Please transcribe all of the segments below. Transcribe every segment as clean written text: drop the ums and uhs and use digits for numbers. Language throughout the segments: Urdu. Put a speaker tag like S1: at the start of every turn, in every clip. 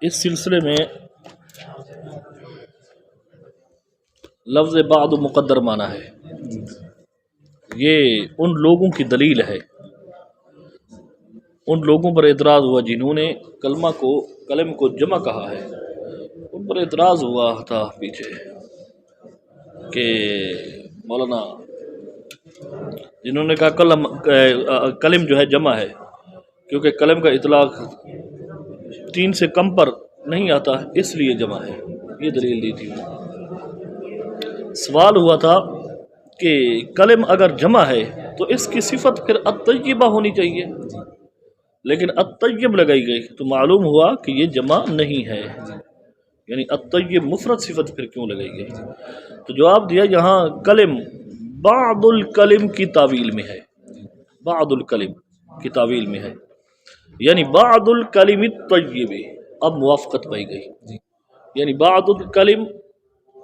S1: اس سلسلے میں لفظ بعد مقدر مانا ہے، یہ ان لوگوں کی دلیل ہے، ان لوگوں پر اعتراض ہوا جنہوں نے کلم کو جمع کہا ہے، ان پر اعتراض ہوا تھا پیچھے کہ مولانا جنہوں نے کہا کلم جو ہے جمع ہے، کیونکہ کلم کا اطلاق 3 سے کم پر نہیں آتا اس لیے جمع ہے، یہ دلیل دی تھی۔ سوال ہوا تھا کہ کلم اگر جمع ہے تو اس کی صفت پھر الطیبہ ہونی چاہیے، لیکن الطیب لگائی گئی تو معلوم ہوا کہ یہ جمع نہیں ہے، یعنی الطیب مفرد صفت پھر کیوں لگائی گئی؟ تو جواب دیا یہاں کلم بعض الکلم کی تعویل میں ہے، بعض الکلم کی تعویل میں ہے، یعنی بعض الکلم الطیب، اب موافقت پائی گئی، یعنی بعض الکلم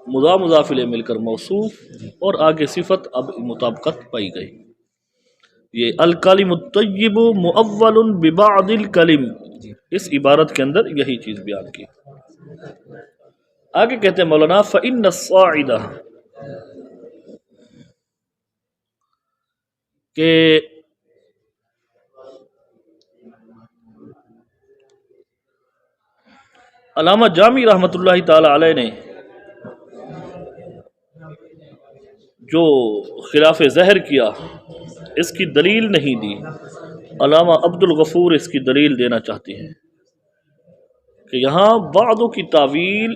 S1: مضاف الیہ مل کر موصوف اور آگے صفت اب مطابقت پائی گئی۔ یہ الکلم الطیب مؤول ببعض الکلم، اس عبارت کے اندر یہی چیز بیان کی۔ آگے کہتے ہیں مولانا فإن الصاعد، کہ علامہ جامی رحمۃ اللہ تعالی علیہ نے جو خلاف ظاہر کیا اس کی دلیل نہیں دی، علامہ عبد الغفور اس کی دلیل دینا چاہتے ہیں کہ یہاں بعضوں کی تعویل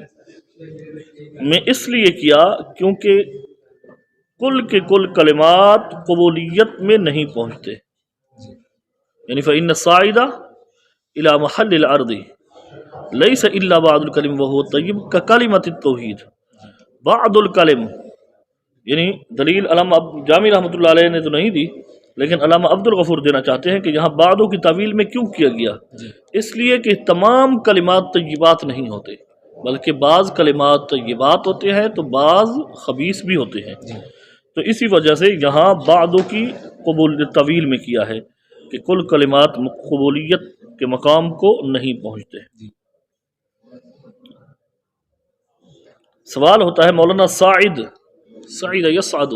S1: میں اس لیے کیا کیونکہ کل کے کل کلمات قبولیت میں نہیں پہنچتے، یعنی فإن الصاعد إلى محل العرض ليس إلا بعض الكلم وهو الطيب ككلمة التوحید، بعض الکلم، یعنی دلیل علامہ جامی رحمۃ اللہ علیہ نے تو نہیں دی، لیکن علامہ عبد الغفور دینا چاہتے ہیں کہ یہاں بعضوں کی تعویل میں کیوں کیا گیا؟ اس لیے کہ تمام کلمات طیبات نہیں ہوتے، بلکہ بعض کلمات طیبات ہوتے ہیں تو بعض خبیث بھی ہوتے ہیں، تو اسی وجہ سے یہاں بعضوں کی طویل میں کیا ہے کہ کل کلمات قبولیت کے مقام کو نہیں پہنچتے۔ سوال ہوتا ہے مولانا صاعد یصعد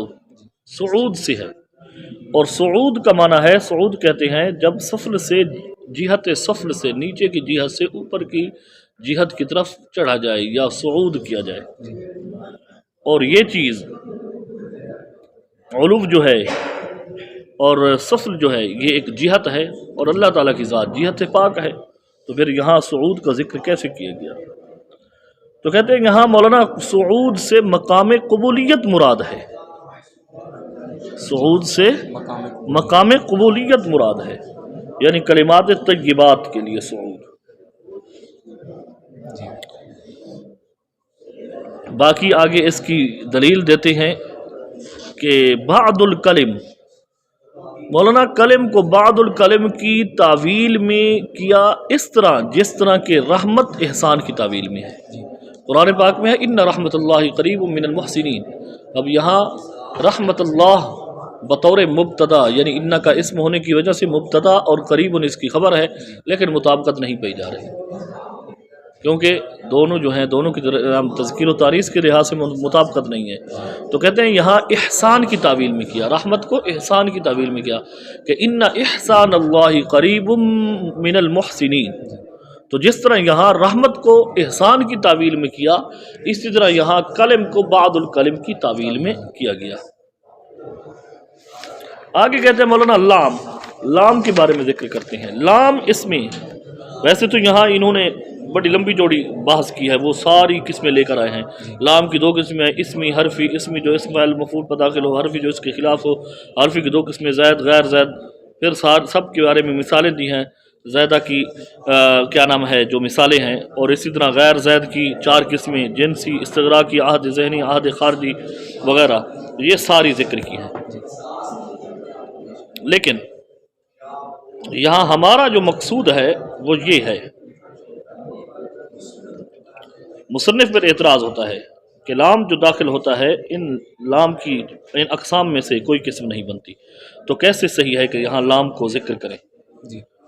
S1: صعود سے ہے، اور صعود کا معنی ہے، صعود کہتے ہیں جب سفل سے جہت سفل سے نیچے کی جہت سے اوپر کی جہت کی طرف چڑھا جائے یا صعود کیا جائے، اور یہ چیز علو جو ہے اور سفل جو ہے یہ ایک جہت ہے، اور اللہ تعالیٰ کی ذات جہت پاک ہے، تو پھر یہاں صعود کا ذکر کیسے کیا گیا؟ تو کہتے ہیں یہاں مولانا صعود سے مقام قبولیت مراد ہے، صعود سے مقام قبولیت مراد ہے، یعنی کلمات طیبات کے لیے صعود۔ باقی آگے اس کی دلیل دیتے ہیں کہ بعض الکلم، مولانا کلم کو بعض الکلم کی تعویل میں کیا اس طرح جس طرح کہ رحمت احسان کی تعویل میں ہے، قرآن پاک میں ہے ان رحمت اللہ قریب من المحسنین، اب یہاں رحمت اللہ بطور مبتدا، یعنی ان کا اسم ہونے کی وجہ سے مبتدا اور قریب اس کی خبر ہے، لیکن مطابقت نہیں پائی جا رہی، کیونکہ دونوں جو ہیں دونوں کی تذکیر و تاریخ کے لحاظ سے مطابقت نہیں ہے، تو کہتے ہیں یہاں احسان کی تعویل میں کیا، رحمت کو احسان کی تعویل میں کیا کہ ان احسان اللہ قریب من المحسنین، تو جس طرح یہاں رحمت کو احسان کی تعویل میں کیا، اسی طرح یہاں کلم کو بعض الکلم کی تعویل میں کیا گیا۔ آگے کہتے ہیں مولانا لام کے بارے میں ذکر کرتے ہیں۔ لام اس میں ویسے تو یہاں انہوں نے بڑی لمبی چوڑی بحث کی ہے، وہ ساری قسمیں لے کر آئے ہیں۔ لام کی 2 قسمیں ہیں، اسمی حرفی، اسمی جو اسم فاعل مفعول پر داخل ہو، حرفی جو اس کے خلاف ہو، حرفی کی 2 قسمیں زید غیر زید، پھر سب کے بارے میں مثالیں دی ہیں، زیدہ کی کیا نام ہے جو مثالیں ہیں، اور اسی طرح غیر زید کی 4 قسمیں، جنسی، استغراقی، عہد ذہنی، عہد خارجی وغیرہ، یہ ساری ذکر کی ہیں۔ لیکن یہاں ہمارا جو مقصود ہے وہ یہ ہے، مصنف پر اعتراض ہوتا ہے کہ لام جو داخل ہوتا ہے ان لام کی ان اقسام میں سے کوئی قسم نہیں بنتی، تو کیسے صحیح ہے کہ یہاں لام کو ذکر کریں؟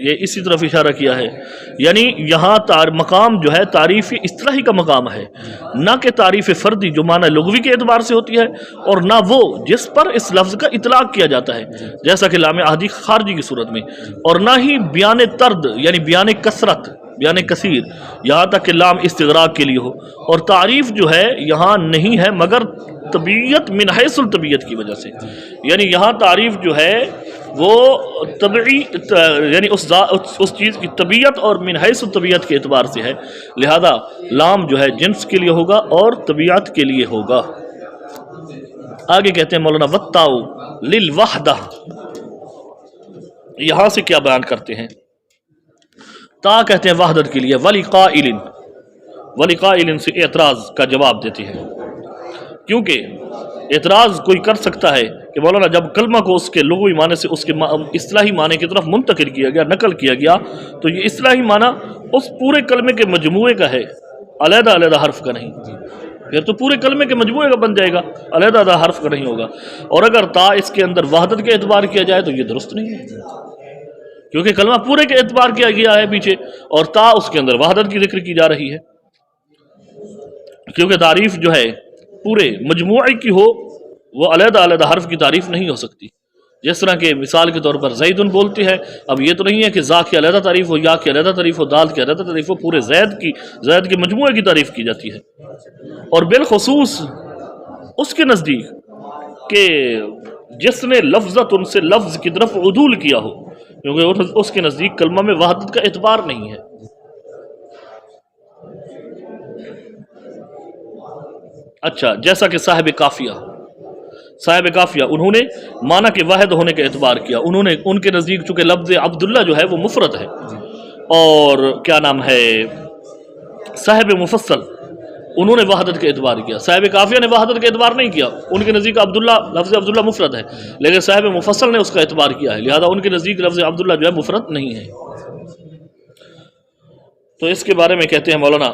S1: یہ اسی طرف اشارہ کیا ہے، یعنی یہاں مقام جو ہے تعریف اصطلاحی کا مقام ہے، نہ کہ تعریف فردی جو معنی لغوی کے اعتبار سے ہوتی ہے، اور نہ وہ جس پر اس لفظ کا اطلاق کیا جاتا ہے جیسا کہ لام عہدی خارجی کی صورت میں، اور نہ ہی بیان طرد یعنی بیان کثرت، بیان کثیر، یہاں تک کہ لام استغراق کے لیے ہو، اور تعریف جو ہے یہاں نہیں ہے مگر طبیعت من حیث الطبیعت کی وجہ سے، یعنی یہاں تعریف جو ہے وہ طبعی یعنی اس چیز کی طبیعت اور من حیث الطبیعت کے اعتبار سے ہے، لہذا لام جو ہے جنس کے لیے ہوگا اور طبیعت کے لیے ہوگا۔ آگے کہتے ہیں مولانا والتاء للوحدہ، یہاں سے کیا بیان کرتے ہیں؟ تا کہتے ہیں وحدت کے لیے، ولقائل، ولقائل سے اعتراض کا جواب دیتے ہیں، کیونکہ اعتراض کوئی کر سکتا ہے کہ مولانا جب کلمہ کو اس کے لغوی معنی سے اس کے اصطلاحی معنی کی طرف منتقل کیا گیا، نقل کیا گیا، تو یہ اصطلاحی معنی اس پورے کلمے کے مجموعے کا ہے، علیحدہ علیحدہ حرف کا نہیں، پھر تو پورے کلمے کے مجموعے کا بن جائے گا، علیحدہ علیحدہ حرف کا نہیں ہوگا، اور اگر تا اس کے اندر وحدت کے اعتبار کیا جائے تو یہ درست نہیں ہے، کیونکہ کلمہ پورے کے اعتبار کیا گیا ہے پیچھے، اور تا اس کے اندر وحدت کی ذکر کی جا رہی ہے، کیونکہ تعریف جو ہے پورے مجموعے کی ہو وہ علیحدہ علیحدہ حرف کی تعریف نہیں ہو سکتی، جس طرح کہ مثال کے طور پر زیدن بولتی ہے، اب یہ تو نہیں ہے کہ زا کی علیحدہ تعریف ہو، یا کی علیحدہ تعریف ہو، دال کی علیحدہ تعریف ہو، پورے زید کی مجموعے کی تعریف کی جاتی ہے، اور بالخصوص اس کے نزدیک کہ جس نے لفظت ان سے لفظ کی طرف عدول کیا ہو، کیونکہ اس کے نزدیک کلمہ میں وحدت کا اعتبار نہیں ہے۔ اچھا، جیسا کہ صاحب کافیہ انہوں نے معنی کے واحد ہونے کا اعتبار کیا، ان کے نزدیک چونکہ لفظ عبداللہ جو ہے وہ مفرد ہے، اور کیا نام ہے صاحب مفصل انہوں نے وحدت کا اعتبار کیا، صاحب کافیہ نے وحدت کا اعتبار نہیں کیا، ان کے نزدیک لفظ عبداللہ مفرد ہے، لیکن صاحب مفصل نے اس کا اعتبار کیا ہے، لہذا ان کے نزدیک لفظ عبداللہ جو ہے مفرد نہیں ہے۔ تو اس کے بارے میں کہتے ہیں مولانا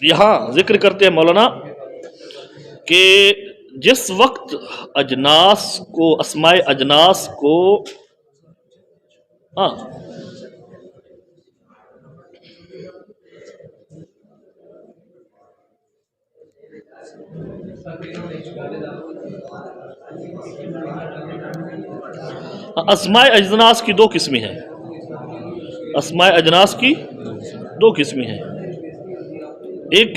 S1: یہاں ذکر کرتے ہیں مولانا کہ جس وقت اجناس کو اسماء اجناس کو اسماء اجناس کی دو قسمیں ہیں، اسماء اجناس کی دو قسمیں ہیں، ایک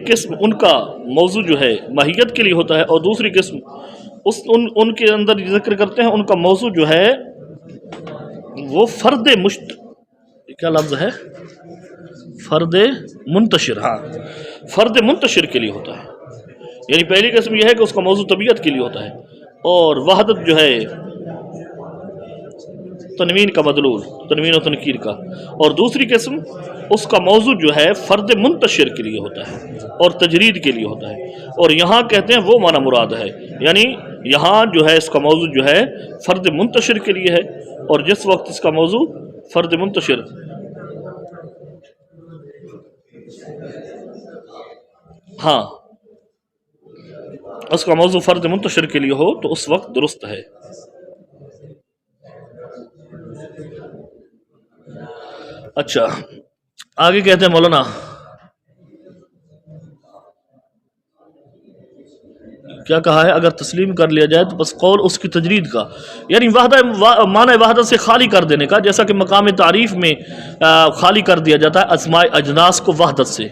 S1: قسم ان کا موضوع جو ہے ماہیت کے لیے ہوتا ہے، اور دوسری قسم ان کے اندر ذکر کرتے ہیں ان کا موضوع جو ہے وہ فرد مشت، کیا لفظ ہے، فرد منتشر، فرد منتشر کے لیے ہوتا ہے، یعنی پہلی قسم یہ ہے کہ اس کا موضوع طبیعت کے لیے ہوتا ہے، اور وحدت جو ہے تنوین کا مدلول، تنوین و تنکیر کا، اور دوسری قسم اس کا موضوع جو ہے فرد منتشر کے لیے ہوتا ہے اور تجرید کے لیے ہوتا ہے، اور یہاں کہتے ہیں وہ معنی مراد ہے، یعنی یہاں جو ہے اس کا موضوع جو ہے فرد منتشر کے لیے ہے، اور جس وقت اس کا موضوع فرد منتشر اس کا موضوع فرد منتشر کے لیے ہو تو اس وقت درست ہے۔ اچھا، آگے کہتے ہیں مولانا کیا کہا ہے، اگر تسلیم کر لیا جائے تو بس قول اس کی تجرید کا، یعنی معنی وحدت سے خالی کر دینے کا، جیسا کہ مقام تعریف میں خالی کر دیا جاتا ہے اسماء اجناس کو وحدت سے،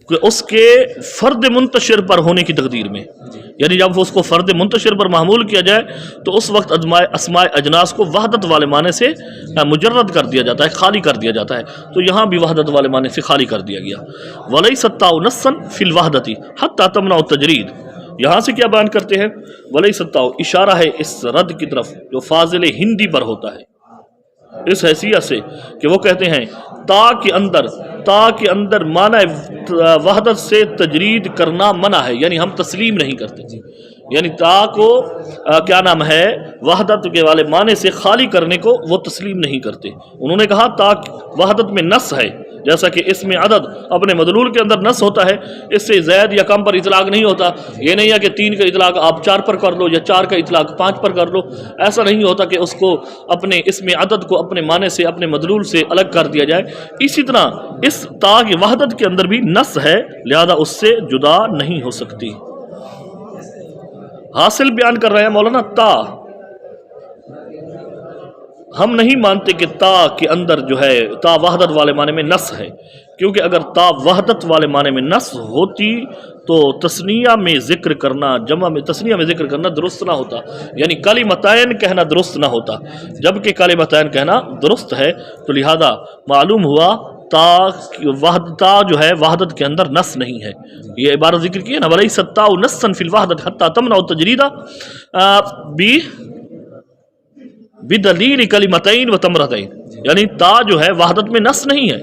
S1: کہ اس کے فرد منتشر پر ہونے کی تقدیر میں، یعنی جب اس کو فرد منتشر پر معمول کیا جائے تو اس وقت اسماء اجناس کو وحدت والے معنی سے مجرد کر دیا جاتا ہے، خالی کر دیا جاتا ہے، تو یہاں بھی وحدت والے معنی سے خالی کر دیا گیا۔ وَلَيْسَ التَّاءُ نَصًّا فِي الْوَحْدَةِ حَتَّى تَمْنَعُ التَّجْرِيدَ، یہاں سے کیا بیان کرتے ہیں، وَلَيْسَ التَّاءُ اشارہ ہے اس رد کی طرف جو فاضل ہندی پر ہوتا ہے، اس حیثیت سے کہ وہ کہتے ہیں تا کے اندر معنی وحدت سے تجرید کرنا منع ہے، یعنی ہم تسلیم نہیں کرتے، یعنی تا کو کیا نام ہے وحدت کے والے معنی سے خالی کرنے کو وہ تسلیم نہیں کرتے۔ انہوں نے کہا تا وحدت میں نص ہے، جیسا کہ اس میں عدد اپنے مدلول کے اندر نص ہوتا ہے، اس سے زائد یا کم پر اطلاق نہیں ہوتا۔ یہ نہیں ہے کہ 3 کا اطلاق آپ 4 پر کر لو یا 4 کا اطلاق 5 پر کر لو، ایسا نہیں ہوتا کہ اس کو اپنے اس میں عدد کو اپنے معنی سے اپنے مدلول سے الگ کر دیا جائے۔ اسی طرح اس تا کی وحدت کے اندر بھی نص ہے، لہذا اس سے جدا نہیں ہو سکتی۔ حاصل بیان کر رہے ہیں مولانا، تا ہم نہیں مانتے کہ تا کے اندر جو ہے تا وحدت والے معنی میں نص ہے، کیونکہ اگر تا وحدت والے معنی میں نص ہوتی تو تثنیہ میں ذکر کرنا، جمع میں تثنیہ میں ذکر کرنا درست نہ ہوتا، یعنی کلمتین کہنا درست نہ ہوتا، جبکہ کلمتین کہنا درست ہے، تو لہذا معلوم ہوا تا جو ہے وحدت کے اندر نص نہیں ہے۔ یہ عبارت ذکر کی ہے نا، وَلَيْسَ التَّاءُ نَصًّا فِي الْوَحْدَةِ حَتَّى تَمْنَعُ التَّجْرِيدَ بدلیل کلمتین و تمرتین، یعنی تا جو ہے وحدت میں نص نہیں ہے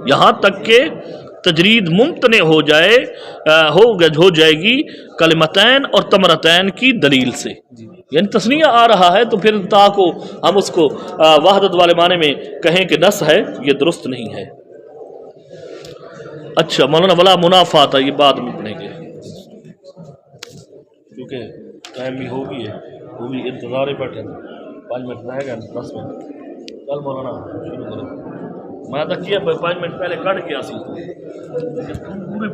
S1: یہاں تک کہ تجرید ممتنع ہو جائے گی کلمتین اور تمرتین کی دلیل سے، یعنی تثنیہ آ رہا ہے تو پھر تا کو ہم اس کو وحدت والے معنی میں کہیں کہ نص ہے، یہ درست نہیں ہے۔ اچھا مولانا ولا منافات، یہ بعد میں پڑھیں گے کیونکہ ٹائم بھی ہو گئی ہے، وہ بھی انتظار ہی بیٹھے 5 منٹ رہے گا 10 منٹ، کل مولانا شروع کرو، میں تو کیا 5 منٹ پہلے کٹ گیا سی پورے